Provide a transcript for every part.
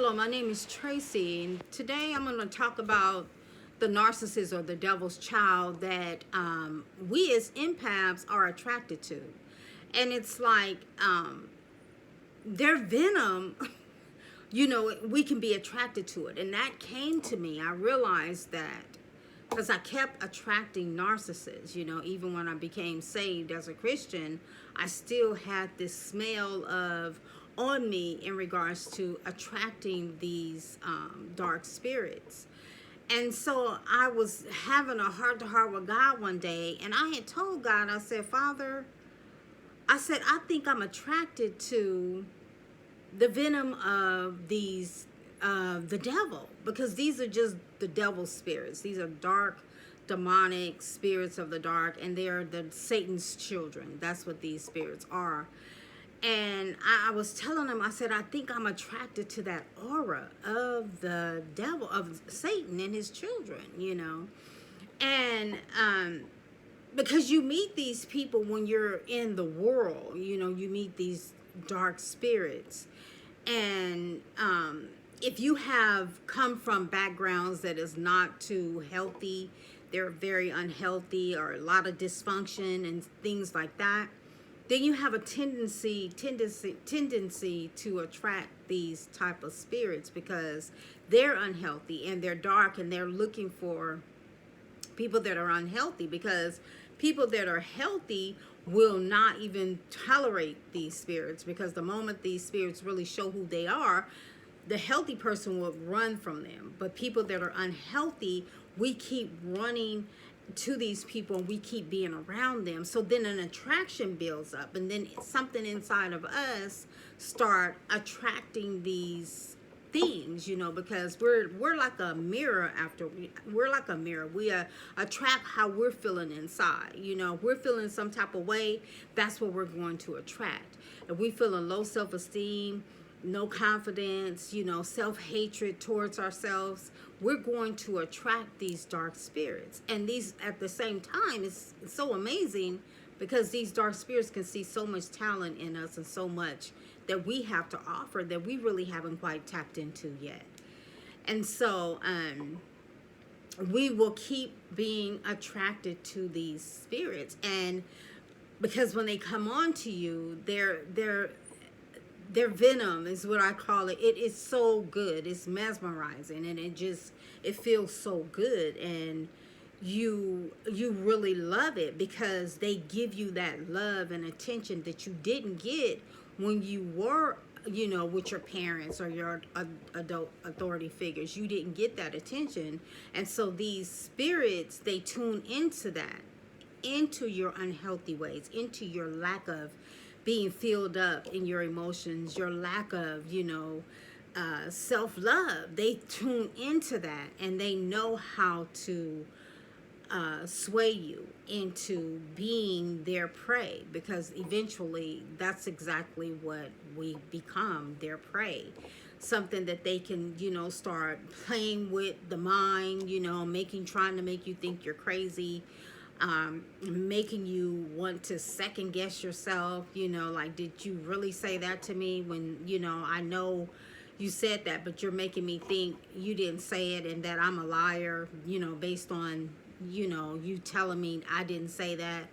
Hello, my name is Tracy, and today I'm going to talk about the narcissist or the devil's child that we as empaths are attracted to. And it's like their venom, we can be attracted to it. And that came to me. I realized that because I kept attracting narcissists, even when I became saved as a Christian, I still had this smell of on me in regards to attracting these dark spirits. And so I was having a heart-to-heart with God one day, and I had told God, I said, Father, I think I'm attracted to the venom of the devil, because these are just the devil's spirits. These are dark, demonic spirits of the dark, and they're the Satan's children. That's what these spirits are. And I was telling him, I said, I think I'm attracted to that aura of the devil, of Satan and his children, And because you meet these people when you're in the world, you meet these dark spirits. And if you have come from backgrounds that is not too healthy, they're very unhealthy, or a lot of dysfunction and things like that, then you have a tendency to attract these type of spirits, because they're unhealthy and they're dark, and they're looking for people that are unhealthy, because people that are healthy will not even tolerate these spirits, because the moment these spirits really show who they are, the healthy person will run from them. But people that are unhealthy, we keep running to these people, and we keep being around them. So then an attraction builds up, and then something inside of us start attracting these things, because we're like a mirror. We're like a mirror. We attract how we're feeling inside. If we're feeling some type of way, that's what we're going to attract. If we feeling low self-esteem, no confidence, self-hatred towards ourselves, we're going to attract these dark spirits. And these, at the same time, it's so amazing, because these dark spirits can see so much talent in us, and so much that we have to offer that we really haven't quite tapped into yet. And so we will keep being attracted to these spirits. And because when they come on to you, their venom is what I call it. It is so good. It's mesmerizing, and it feels so good, and you really love it, because they give you that love and attention that you didn't get when you were, with your parents or your adult authority figures. You didn't get that attention. And so these spirits, they tune into that, into your unhealthy ways, into your lack of being filled up in your emotions, your lack of, self-love. They tune into that, and they know how to sway you into being their prey, because eventually that's exactly what we become, their prey. Something that they can, start playing with the mind, trying to make you think you're crazy, making you want to second guess yourself, like, did you really say that to me, when, I know you said that, but you're making me think you didn't say it, and that I'm a liar, based on, you telling me I didn't say that.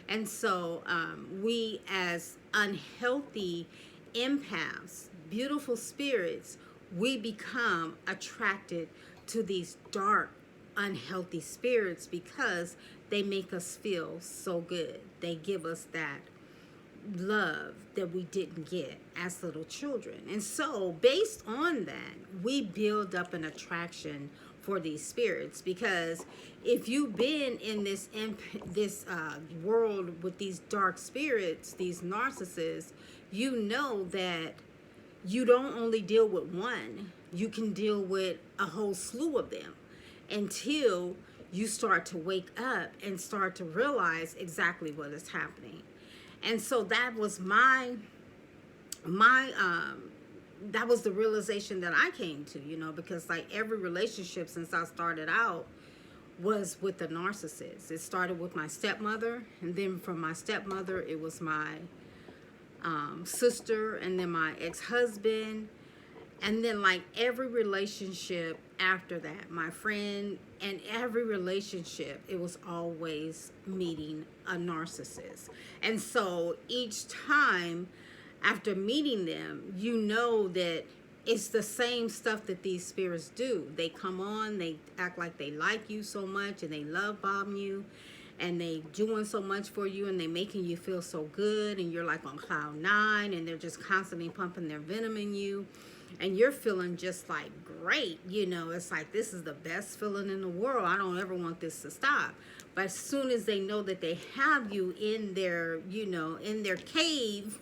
And so we, as unhealthy empaths, beautiful spirits, we become attracted to these dark, unhealthy spirits, because they make us feel so good. They give us that love that we didn't get as little children. And so based on that, we build up an attraction for these spirits, because if you've been in this world with these dark spirits, these narcissists, you know that you don't only deal with one, you can deal with a whole slew of them, until you start to wake up and start to realize exactly what is happening. And so that was that was the realization that I came to, because like every relationship since I started out was with a narcissist. It started with my stepmother, and then from my stepmother, it was my sister, and then my ex-husband. And then like every relationship after that, my friend, and every relationship, it was always meeting a narcissist. And so each time after meeting them, you know that it's the same stuff that these spirits do. They come on, they act like they like you so much, and they love bomb you, and they doing so much for you, and they making you feel so good, and you're like on cloud nine, and they're just constantly pumping their venom in you, and you're feeling just like great. It's like, this is the best feeling in the world. I don't ever want this to stop. But as soon as they know that they have you in their, in their cave,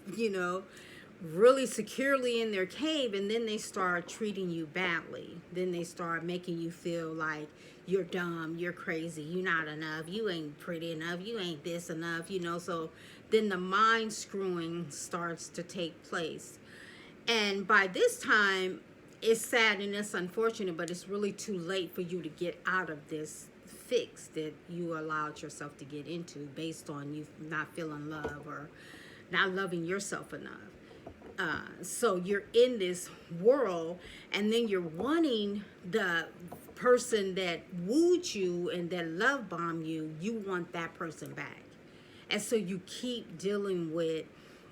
really securely in their cave, and then they start treating you badly. Then they start making you feel like you're dumb, you're crazy, you're not enough, you ain't pretty enough, you ain't this enough, so then the mind screwing starts to take place. And by this time, it's sad and it's unfortunate, but it's really too late for you to get out of this fix that you allowed yourself to get into based on you not feeling love or not loving yourself enough. So you're in this world, and then you're wanting the person that wooed you and that love bombed you, you want that person back. And so you keep dealing with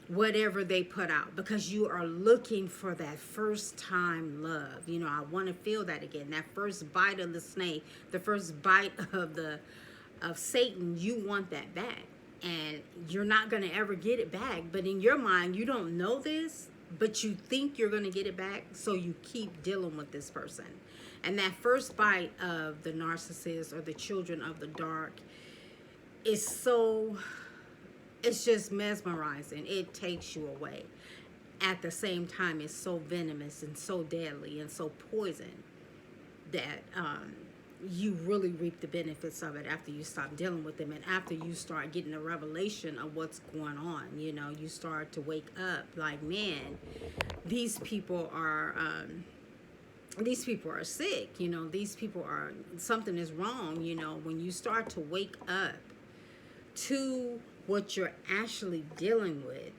whatever they put out because you are looking for that first time love. I want to feel that again, that first bite of the snake, the first bite of Satan. You want that back, and you're not going to ever get it back. But in your mind, you don't know this, but you think you're going to get it back, so you keep dealing with this person. And that first bite of the narcissist or the children of the dark is so, it's just mesmerizing. It takes you away. At the same time, it's so venomous and so deadly and so poison that you really reap the benefits of it after you stop dealing with them, and after you start getting a revelation of what's going on. You start to wake up like, man, these people are sick. These people are, something is wrong. When you start to wake up to what you're actually dealing with,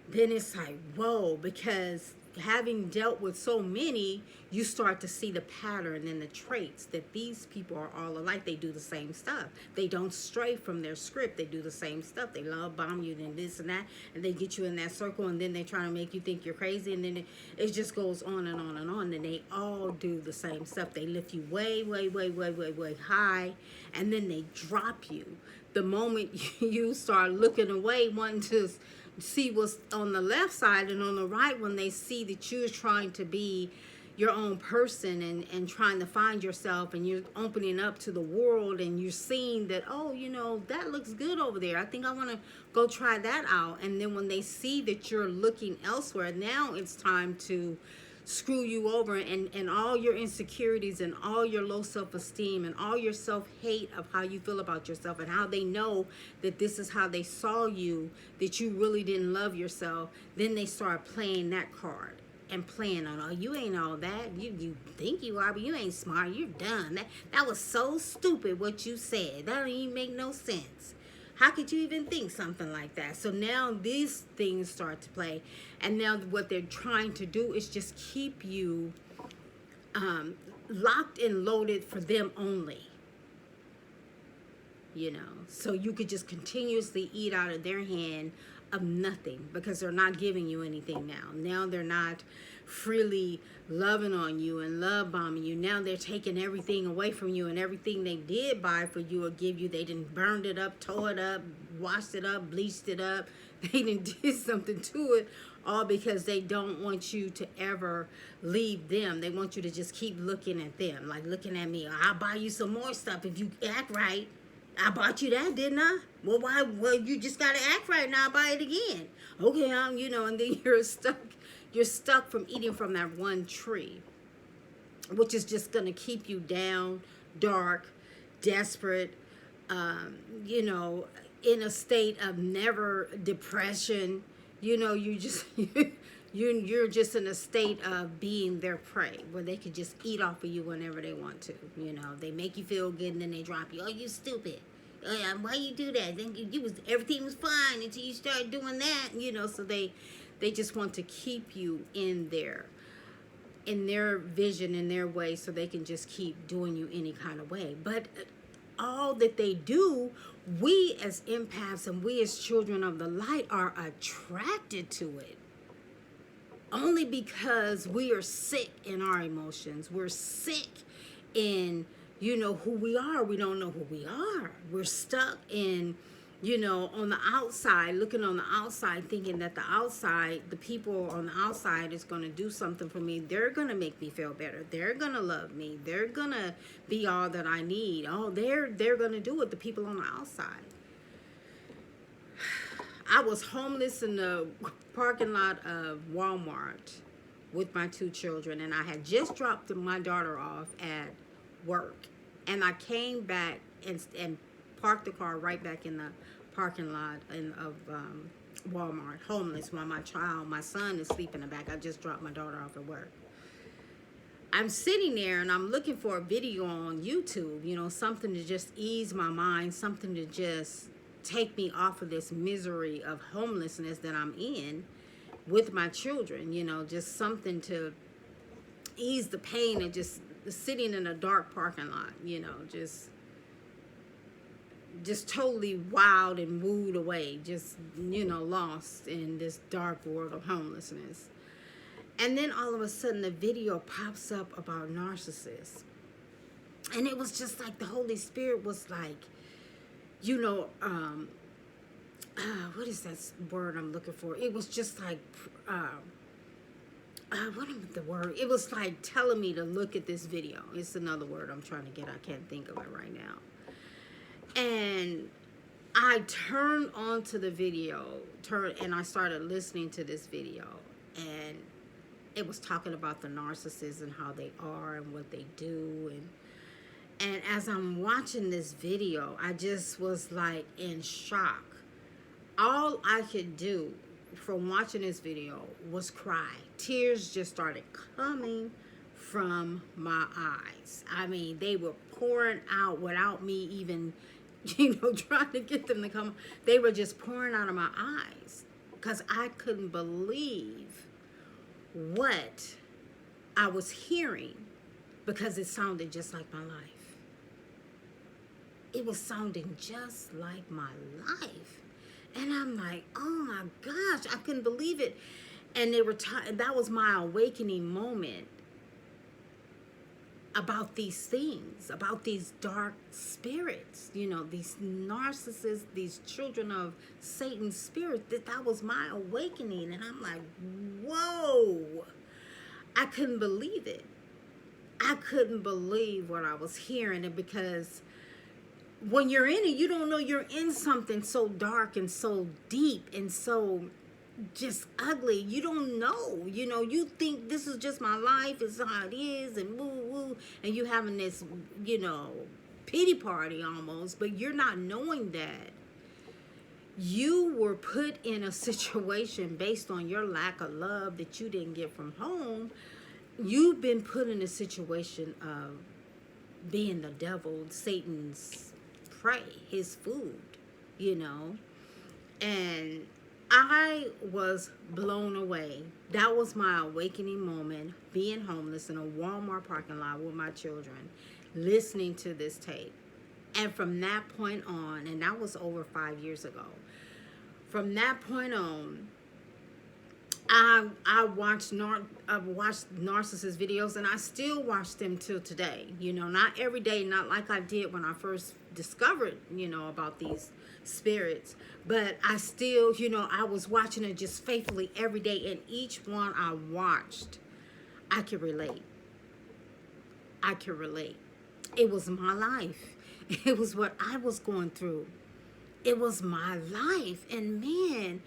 then it's like, whoa, because having dealt with so many, you start to see the pattern and the traits that these people are all alike. They do the same stuff. They don't stray from their script. They do the same stuff. They love bomb you and this and that, and they get you in that circle, and then they try to make you think you're crazy, and then it just goes on and on and on, and they all do the same stuff. They lift you way, way, way, way, way, way high, and then they drop you. The moment you start looking away, wanting to see what's on the left side and on the right, when they see that you're trying to be your own person and trying to find yourself, and you're opening up to the world, and you're seeing that, oh, that looks good over there, I think I want to go try that out. And then when they see that you're looking elsewhere, now it's time to screw you over, and all your insecurities and all your low self-esteem and all your self-hate of how you feel about yourself, and how they know that this is how they saw you, that you really didn't love yourself. Then they start playing that card and playing on, oh, you ain't all that, you think you are, but you ain't smart, you're dumb, that was so stupid what you said, that don't even make no sense. How could you even think something like that? So now these things start to play. And now what they're trying to do is just keep you locked and loaded for them only. So you could just continuously eat out of their hand of nothing, because they're not giving you anything now. Now they're not freely loving on you and love bombing you. Now they're taking everything away from you, and everything they did buy for you or give you, they done burned it up, tore it up, washed it up, bleached it up. They done did something to it, all because they don't want you to ever leave them. They want you to just keep looking at them, like looking at me. I'll buy you some more stuff if you act right. I bought you that, didn't I? Well, why? Well, you just gotta act right now. I'll buy it again. Okay, and then you're stuck. You're stuck from eating from that one tree, which is just gonna keep you down, dark, desperate. In a state of never depression. You just you're just in a state of being their prey, where they could just eat off of you whenever they want to. They make you feel good, and then they drop you. Oh, you stupid. Why you do that? Then everything was fine until you start doing that. So they just want to keep you in there. in their vision, in their way, so they can just keep doing you any kind of way. But all that they do, we as empaths and we as children of the light are attracted to it. Only because we are sick in our emotions. We're sick in, who we are. We don't know who we are. We're stuck in, on the outside, looking on the outside, thinking that the people on the outside is going to do something for me. They're going to make me feel better. They're going to love me. They're going to be all that I need. Oh, they're going to do it, the people on the outside. I was homeless in the parking lot of Walmart with my 2 children, and I had just dropped my daughter off at work. And I came back and parked the car right back in the parking lot of Walmart, homeless, while my son is sleeping in the back. I just dropped my daughter off at work. I'm sitting there and I'm looking for a video on YouTube, something to just ease my mind, something to just take me off of this misery of homelessness that I'm in with my children, just something to ease the pain of just sitting in a dark parking lot, just totally wild and wooed away, just, lost in this dark world of homelessness. And then all of a sudden the video pops up about narcissists. And it was just like the Holy Spirit was like, what is that word I'm looking for? It was just like, what is the word? It was like telling me to look at this video. It's another word I'm trying to get. I can't think of it right now. And I turned onto the video, and I started listening to this video. And it was talking about the narcissists and how they are and what they do. And as I'm watching this video, I just was like in shock. All I could do from watching this video was cry. Tears just started coming from my eyes. I mean, they were pouring out without me even, trying to get them to come. They were just pouring out of my eyes because I couldn't believe what I was hearing, because it sounded just like my life. It was sounding just like my life. And I'm like, oh my gosh, I couldn't believe it. And they were that was my awakening moment about these things, about these dark spirits, these narcissists, these children of Satan's spirit. That was my awakening. And I'm like, whoa, I couldn't believe it. I couldn't believe what I was hearing. And because when you're in it, you don't know you're in something so dark and so deep and so just ugly. You don't know. You think this is just my life, it's how it is, and woo woo, and you having this, pity party almost, but you're not knowing that you were put in a situation based on your lack of love that you didn't get from home. You've been put in a situation of being the devil, Satan's prey, his food, and I was blown away. That was my awakening moment, being homeless in a Walmart parking lot with my children, listening to this tape. And from that point on, and that was over 5 years ago, from that point on, I've watched narcissist videos, and I still watch them till today. Not every day, not like I did when I first discovered, about these spirits, but I still, I was watching it just faithfully every day, and each one I watched, I could relate. It was my life. It was what I was going through. It was my life, and man,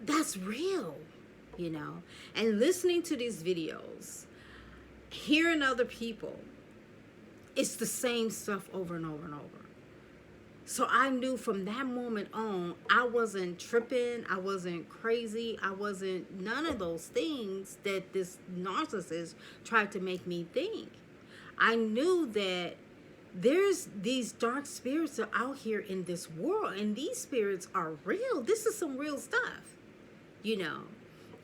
that's real. And listening to these videos, hearing other people, it's the same stuff over and over and over. So I knew from that moment on, I wasn't tripping, I wasn't crazy, I wasn't none of those things that this narcissist tried to make me think. I knew that there's these dark spirits that are out here in this world, and these spirits are real. This is some real stuff,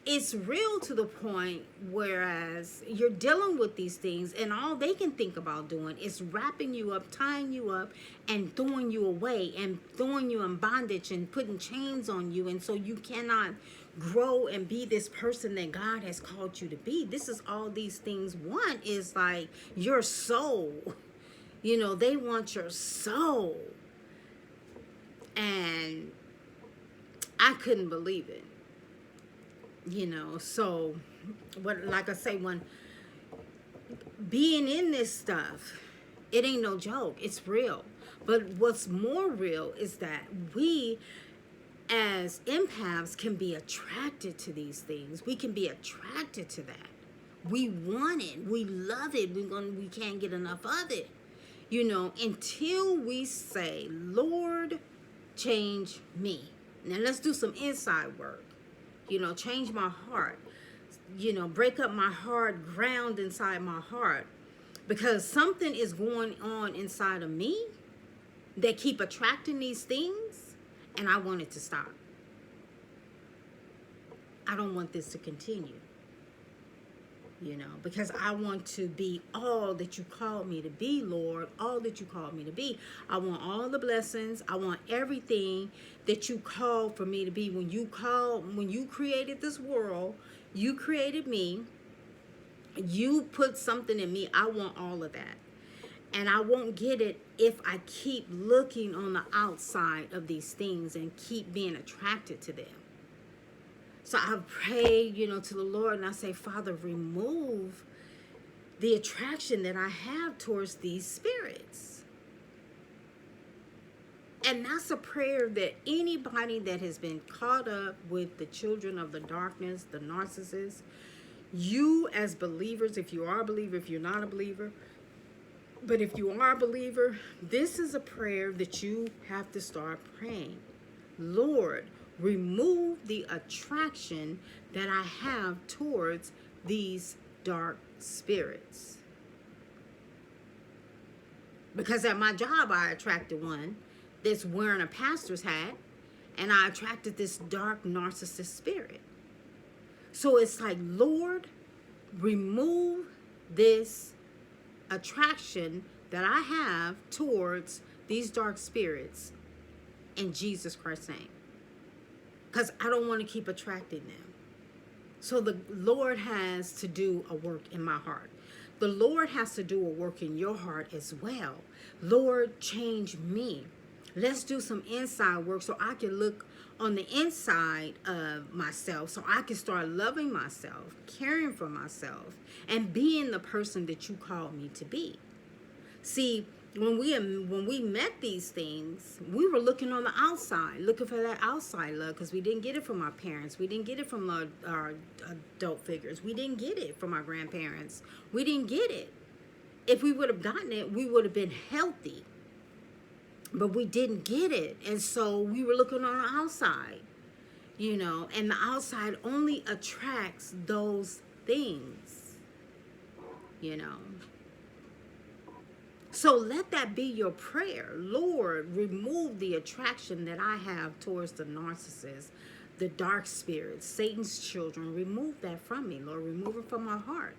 it's real to the point whereas you're dealing with these things and all they can think about doing is wrapping you up, tying you up, and throwing you away and throwing you in bondage and putting chains on you, and so you cannot grow and be this person that God has called you to be. This is all these things want is like your soul. You know, they want your soul. And I couldn't believe it. You know, so what, like I say, when being in this stuff, it ain't no joke, it's real. But what's more real is that we as empaths can be attracted to these things. We can be attracted to that. We want it, we love it, we can't get enough of it. You know, until we say, Lord, change me. Now let's do some inside work. You know, change my heart. You know, break up my hard ground inside my heart. Because something is going on inside of me that keep attracting these things, and I want it to stop. I don't want this to continue. You know, because I want to be all that you called me to be, Lord, all that you called me to be. I want all the blessings. I want everything that you called for me to be. When you created this world, you created me, you put something in me. I want all of that. And I won't get it if I keep looking on the outside of these things and keep being attracted to them. So I pray, you know, to the Lord, and I say, Father, remove the attraction that I have towards these spirits. And that's a prayer that anybody that has been caught up with the children of the darkness, the narcissists, you as believers, if you are a believer, if you're not a believer, but if you are a believer, this is a prayer that you have to start praying. Lord, remove the attraction that I have towards these dark spirits. Because at my job, I attracted one that's wearing a pastor's hat, and I attracted this dark narcissist spirit. So it's like, Lord, remove this attraction that I have towards these dark spirits in Jesus Christ's name. Because I don't want to keep attracting them. So the Lord has to do a work in my heart. The Lord has to do a work in your heart as well. Lord, change me. Let's do some inside work so I can look on the inside of myself, so I can start loving myself, caring for myself, and being the person that you called me to be. See, when we met these things, we were looking on the outside, looking for that outside love, because we didn't get it from our parents. We didn't get it from our adult figures. We didn't get it from our grandparents. We didn't get it. If we would have gotten it, we would have been healthy. But we didn't get it. And so we were looking on the outside, you know, and the outside only attracts those things, you know. So let that be your prayer. Lord, remove the attraction that I have towards the narcissist, the dark spirits, Satan's children. Remove that from me, Lord. Remove it from my heart.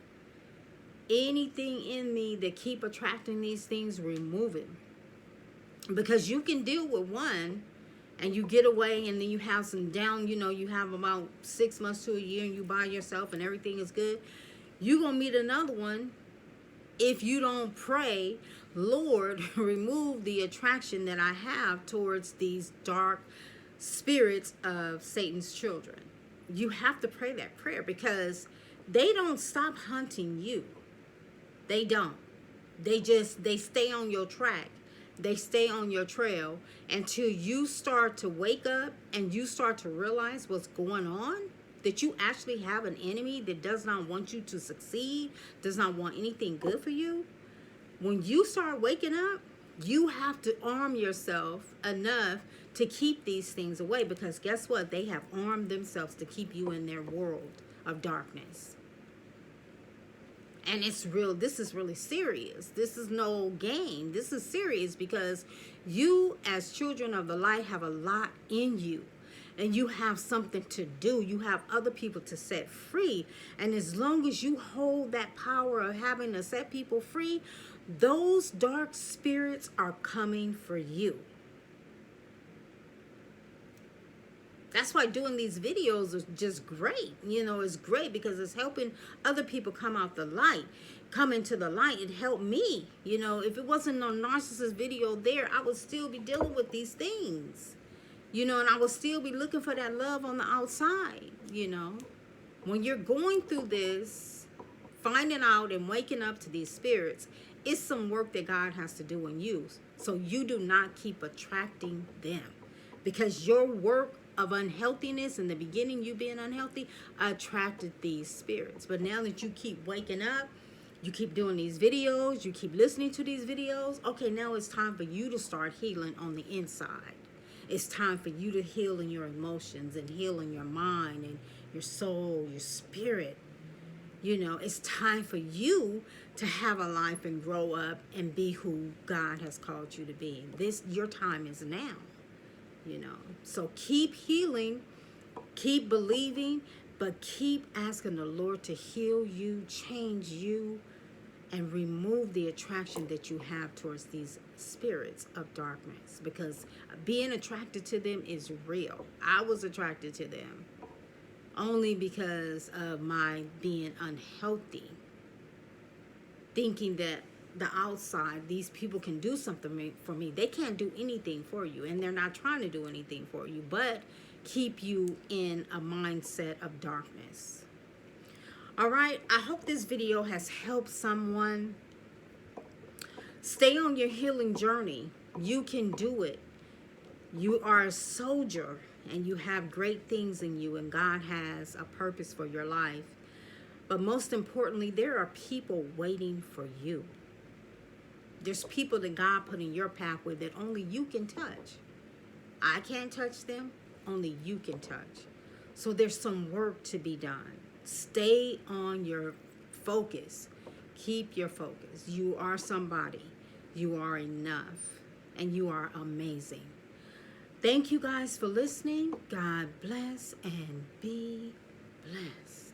Anything in me that keep attracting these things, remove it. Because you can deal with one and you get away, and then you have some down, you know, you have about 6 months to a year and you by yourself and everything is good. You're going to meet another one if you don't pray, Lord, remove the attraction that I have towards these dark spirits of Satan's children. You have to pray that prayer, because they don't stop hunting you. They don't. They stay on your track. They stay on your trail until you start to wake up and you start to realize what's going on, that you actually have an enemy that does not want you to succeed, does not want anything good for you. When you start waking up, you have to arm yourself enough to keep these things away, because guess what? They have armed themselves to keep you in their world of darkness. And it's real. This is really serious. This is no game. This is serious, because you as children of the light have a lot in you. and you have something to do. You have other people to set free. And as long as you hold that power of having to set people free, those dark spirits are coming for you. That's why doing these videos is just great. You know, it's great because it's helping other people come out the light, come into the light. It helped me. You know, if it wasn't no narcissist video there, I would still be dealing with these things. You know, and I would still be looking for that love on the outside. You know, when you're going through this, finding out and waking up to these spirits, it's some work that God has to do in you. So you do not keep attracting them, because your work of unhealthiness in the beginning, you being unhealthy, attracted these spirits. But now that you keep waking up, you keep doing these videos, you keep listening to these videos, okay, now it's time for you to start healing on the inside. It's time for you to heal in your emotions and heal in your mind and your soul, your spirit. You know, it's time for you to have a life and grow up and be who God has called you to be. Your time is now. You know, so keep healing, keep believing, but keep asking the Lord to heal you, change you, and remove the attraction that you have towards these spirits of darkness, because being attracted to them is real. I was attracted to them only because of my being unhealthy, thinking that the outside, these people can do something for me. They can't do anything for you, and they're not trying to do anything for you, but keep you in a mindset of darkness. All right, I hope this video has helped someone. Stay on your healing journey. You can do it. You are a soldier, and you have great things in you, and God has a purpose for your life. But most importantly, there are people waiting for you. There's people that God put in your pathway that only you can touch. I can't touch them. Only you can touch. So there's some work to be done. Stay on your focus. Keep your focus. You are somebody. You are enough. And you are amazing. Thank you guys for listening. God bless and be blessed.